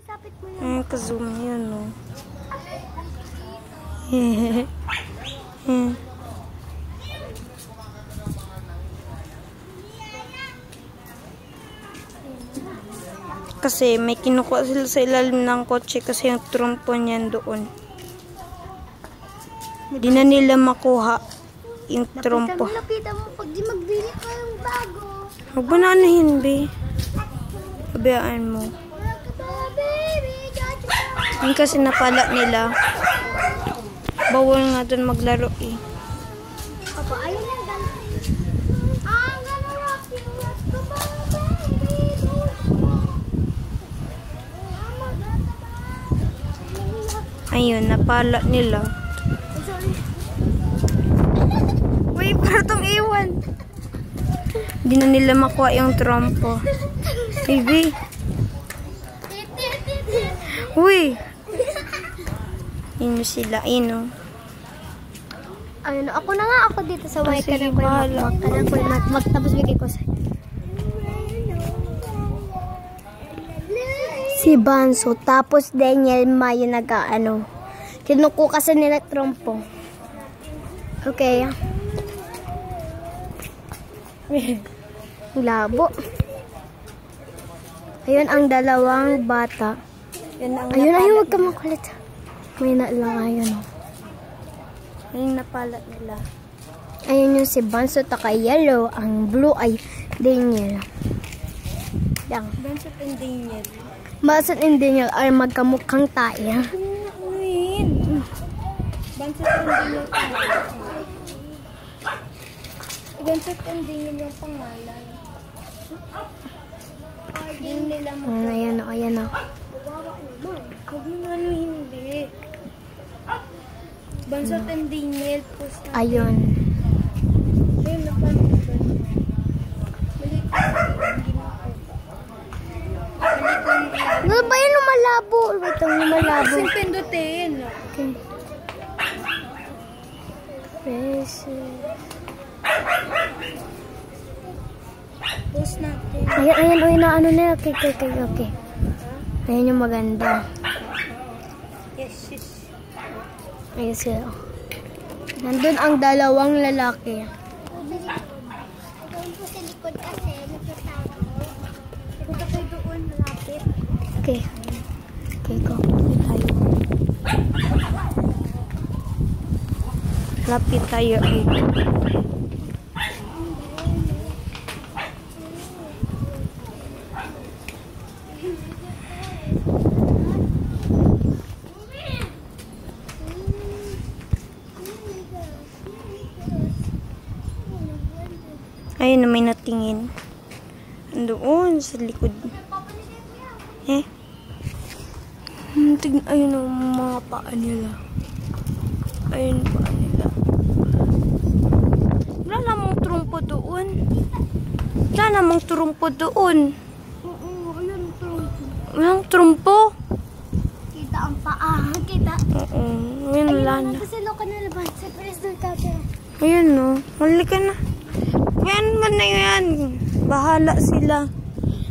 Isapit mo lang. Ka-zoom yun, no? Kasi may kinukuha sila sa ilalim ng kotse kasi yung trumpo niyan doon. Di na nila makuha yung trumpo. Lapitan mo pag di magbili ka yung bago. Huwag mo na anahin, be. Pabayaan mo. Yung kasi napala nila. Bawal nga doon maglaro eh. Opo, ayun lang ganun. Ayun, napala nila. Uy, parang iwan. Hindi na nila makuha yung trompo. Baby. Uy. Yun sila, ino. Ayun, ako na nga ako dito sa white. Sige, bahala. Tapos bigay ko sa'yo. Si Banso, tapos Daniel Mayo nag-ano. Kinukuha kasi nila trompo. Okay. Labo. Ayun ang dalawang bata. Ayun, huwag ka makulit. May na lang, ayun. Ayun, napala nila. Ayun yung si Banso, taka yellow. Ang blue ay Daniel. Yang. Banso and Daniel. Banso and Daniel ay magkamukhang tayo. Uwin. Banso and Daniel pangalan. Banso and Daniel yung pangalan. Hindi nila Ayan o, ayan o. Huwag mo ano hindi. Banso and Daniel. Ayun. Ayun, napanood. Ano ba yun lumalabo? Wait lang, lumalabo. Kasi pindutin. Okay. Post natin. Ayan, na ano na. Okay. Ayan yung maganda. Yes. Ayan sila. Nandun ang dalawang lalaki. Doon po sa likod kasi nagtatago. Punta kayo doon, malapit. Okay, go. Tayo. Lapit tayo. Ayun na may natingin. Doon sa likod. Ayun ang mga paa nila. Ayun paa nila. Wala namang trumpo doon. Wala namang trumpo doon. Oo, ayun trumpo. Walang trumpo. Kita ang paa. Kita. Oo. Ayun, wala na. Kasi ka na laban sa president ka. Ayun no. Huli ka na. Yan man na yan. Bahala sila.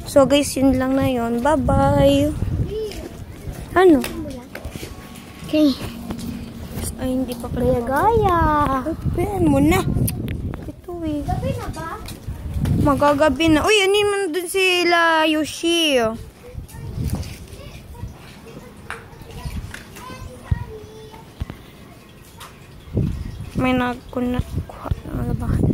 So guys, yun lang na yun. Bye-bye. Ano? Okay. Ay, hindi pa pala. Gaya. Open mo na. Ito eh. Gabi na ba? Magagabi na. Uy, ano naman dun sila Yoshi. May nagkuha ng labahan.